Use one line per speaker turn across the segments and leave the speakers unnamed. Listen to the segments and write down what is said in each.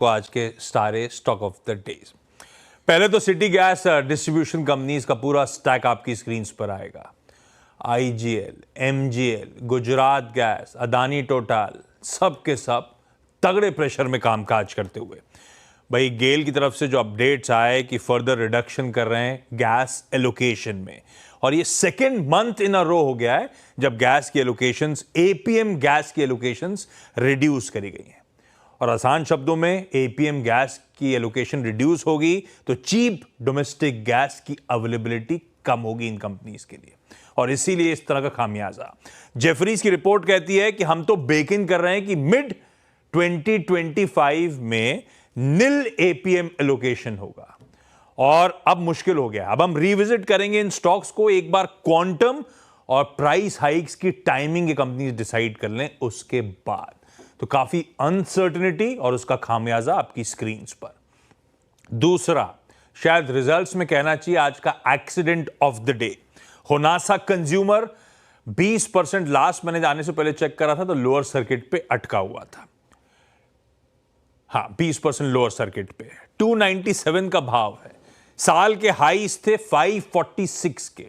को आज के सारे स्टॉक ऑफ द डेज। पहले तो सिटी गैस डिस्ट्रीब्यूशन कंपनीज का पूरा स्टैक आपकी स्क्रीन पर आएगा। IGL, MGL, Gujarat gas, Adani total, सब के सब तगड़े प्रेशर में कामकाज करते हुए। भाई गेल की तरफ से जो अपडेट्स आए कि फर्दर रिडक्शन कर रहे हैं गैस एलोकेशन में, और ये सेकेंड मंथ इन अ रो हो गया है जब गैस की एलोकेशंस, एपीएम गैस की एलोकेशंस रिड्यूस करी गई हैं। और आसान शब्दों में एपीएम गैस की एलोकेशन रिड्यूस होगी तो चीप डोमेस्टिक गैस की अवेलेबिलिटी कम होगी इन कंपनीज के लिए, और इसीलिए इस तरह का खामियाजा। जेफरीज की रिपोर्ट कहती है कि हम तो बेक इन कर रहे हैं कि मिड 2025 में नील एपीएम एलोकेशन होगा, और अब मुश्किल हो गया। अब हम रिविजिट करेंगे इन स्टॉक्स को, एक बार क्वांटम और प्राइस हाइक्स की टाइमिंग ये कंपनीज डिसाइड कर लें उसके बाद। तो काफी अनसर्टेनिटी और उसका खामियाजा आपकी स्क्रीन पर। दूसरा, शायद रिजल्ट्स में कहना चाहिए आज का accident of the day, Honasa consumer 20% last मैंने जाने से पहले चेक करा था तो लोअर सर्किट पे अटका हुआ था। हाँ, 20% लोअर सर्किट पे 297 का भाव है। साल के हाईस थे 546 के,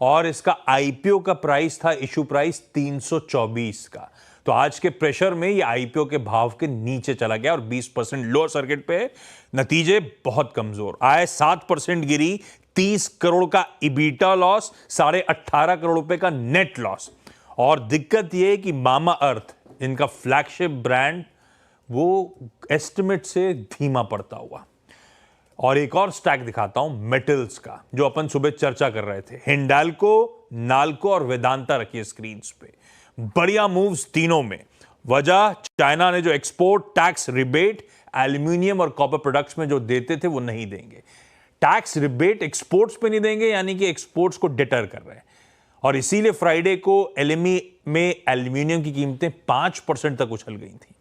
और इसका आईपीओ का प्राइस था, इशू प्राइस 324 का। तो आज के प्रेशर में ये आईपीओ के भाव के नीचे चला गया और 20% लोअर सर्किट पे। नतीजे बहुत कमजोर आए, 7% गिरी, 30 करोड़ का इबीटा लॉस, 18.5 करोड़ रुपए का नेट लॉस। और दिक्कत यह है कि मामा अर्थ, इनका फ्लैगशिप ब्रांड, वो एस्टिमेट से धीमा पड़ता हुआ। और एक और स्टैक दिखाता हूं मेटल्स का, जो अपन सुबह चर्चा कर रहे थे। हिंडाल्को, नाल्को और वेदांता रखिए स्क्रीन पे। बढ़िया मूव्स तीनों में। वजह, चाइना ने जो एक्सपोर्ट टैक्स रिबेट एल्यूमिनियम और कॉपर प्रोडक्ट्स में जो देते थे वो नहीं देंगे। टैक्स रिबेट एक्सपोर्ट्स पे नहीं देंगे, यानी कि एक्सपोर्ट्स को डिटर कर रहे हैं। और इसीलिए फ्राइडे को एलएमई में एल्यूमिनियम की कीमतें 5% तक उछल गई थी।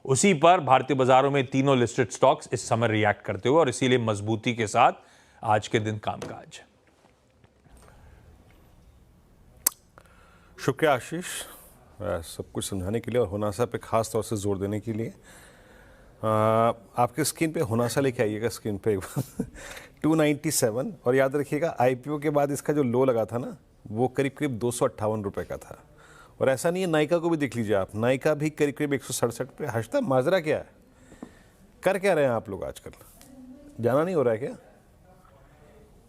उसी पर भारतीय बाजारों में तीनों लिस्टेड स्टॉक्स इस समय रिएक्ट करते हुए, और इसीलिए मजबूती के साथ आज के दिन कामकाज।
शुक्रिया आशीष, सब कुछ समझाने के लिए और होनासा पे खास तौर से जोर देने के लिए। आपके स्क्रीन पे होनासा लेके आइएगा स्क्रीन पे 297, और याद रखिएगा आईपीओ के बाद इसका जो लो लगा था ना, वो करीब करीब 258 रुपए का था। और ऐसा नहीं है, नायका को भी देख लीजिए आप, नायका भी करीब करीब 167 पे। हर्षदा, माजरा क्या है, कर क्या रहे हैं आप लोग आजकल? जाना नहीं हो रहा है क्या?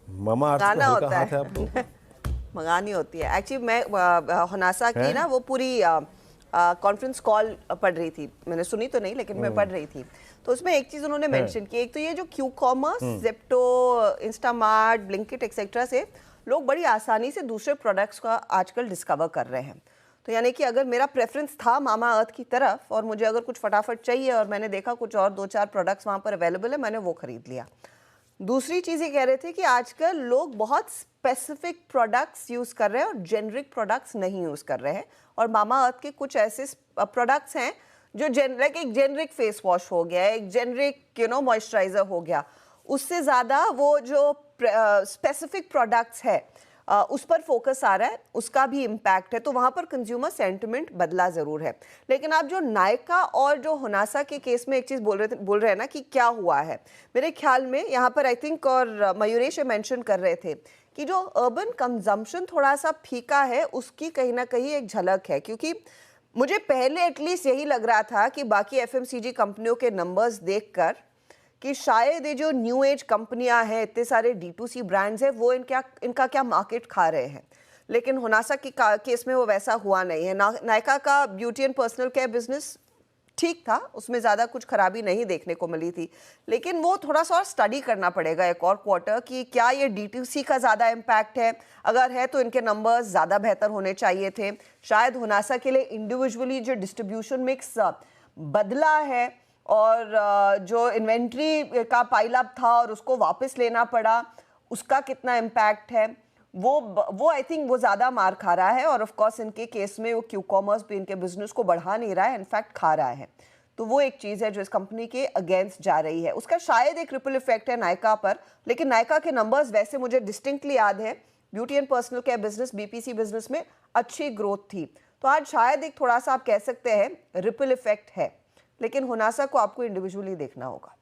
मामा अर्थ पे हल्का हाथ है आप लोग?
मंगानी होती है एक्चुअली। मैं होनासा की ना वो पूरी कॉन्फ्रेंस कॉल पढ़ रही थी, मैंने सुनी तो नहीं लेकिन मैं पढ़ रही थी। तो उसमें एक चीज उन्होंने मेंशन की, एक तो ये जो Q commerce, Zepto, Instamart, Blinkit etcetera से लोग बड़ी आसानी से दूसरे प्रोडक्ट्स का आजकल डिस्कवर कर रहे हैं। तो यानी कि अगर मेरा प्रेफरेंस था मामा अर्थ की तरफ और मुझे अगर कुछ फटाफट चाहिए और मैंने देखा कुछ और 2-4 प्रोडक्ट्स वहाँ पर अवेलेबल है, मैंने वो खरीद लिया। दूसरी चीज़ ये कह रहे थे कि आजकल लोग बहुत स्पेसिफिक प्रोडक्ट्स यूज़ कर रहे हैं और जेनरिक प्रोडक्ट्स नहीं यूज़ कर रहे हैं। और मामा अर्थ के कुछ ऐसे प्रोडक्ट्स हैं जो लाइक एक जेनरिक फेस वॉश हो गया, एक जेनरिक मॉइस्चराइजर हो गया, उससे ज़्यादा वो जो स्पेसिफिक प्रोडक्ट्स है उस पर फोकस आ रहा है, उसका भी इम्पैक्ट है। तो वहाँ पर कंज्यूमर सेंटिमेंट बदला ज़रूर है। लेकिन आप जो नायका और जो होनासा के केस में एक चीज़ बोल रहे हैं ना कि क्या हुआ है, मेरे ख्याल में यहाँ पर आई थिंक, और मयूरेश मेंशन कर रहे थे कि जो अर्बन कंजम्पशन थोड़ा सा फीका है, उसकी कहीं ना कहीं एक झलक है। क्योंकि मुझे पहले एटलीस्ट यही लग रहा था कि बाकी एफएमसीजी कंपनियों के नंबर्स देखकर कि शायद ये जो न्यू एज कंपनियां हैं, इतने सारे D2C ब्रांड्स हैं, वो इनका क्या मार्केट खा रहे हैं। लेकिन होनासा की केस में वो वैसा हुआ नहीं है। नायका का beauty and personal care business ठीक था, उसमें ज़्यादा कुछ खराबी नहीं देखने को मिली थी। लेकिन वो थोड़ा सा और स्टडी करना पड़ेगा एक और क्वार्टर कि क्या ये D2C का ज़्यादा इम्पैक्ट है। अगर है तो इनके नंबर्स ज़्यादा बेहतर होने चाहिए थे। शायद होनासा के लिए इंडिविजुअली जो डिस्ट्रीब्यूशन मिक्स बदला है और जो इन्वेंट्री का पाइलअप था और उसको वापस लेना पड़ा, उसका कितना इम्पैक्ट है, वो आई थिंक वो ज़्यादा मार खा रहा है। और ऑफ कोर्स इनके केस में वो क्यू कॉमर्स भी इनके बिजनेस को बढ़ा नहीं रहा है, इनफैक्ट खा रहा है। तो वो एक चीज़ है जो इस कंपनी के अगेंस्ट जा रही है। उसका शायद एक रिपल इफेक्ट है नायका पर, लेकिन नायका के नंबर्स वैसे मुझे डिस्टिंक्टली याद है, beauty and personal care business, BPC business में अच्छी ग्रोथ थी। तो आज शायद एक थोड़ा सा आप कह सकते हैं रिपल इफेक्ट है। लेकिन हुनासा को आपको इंडिविजुअली देखना होगा।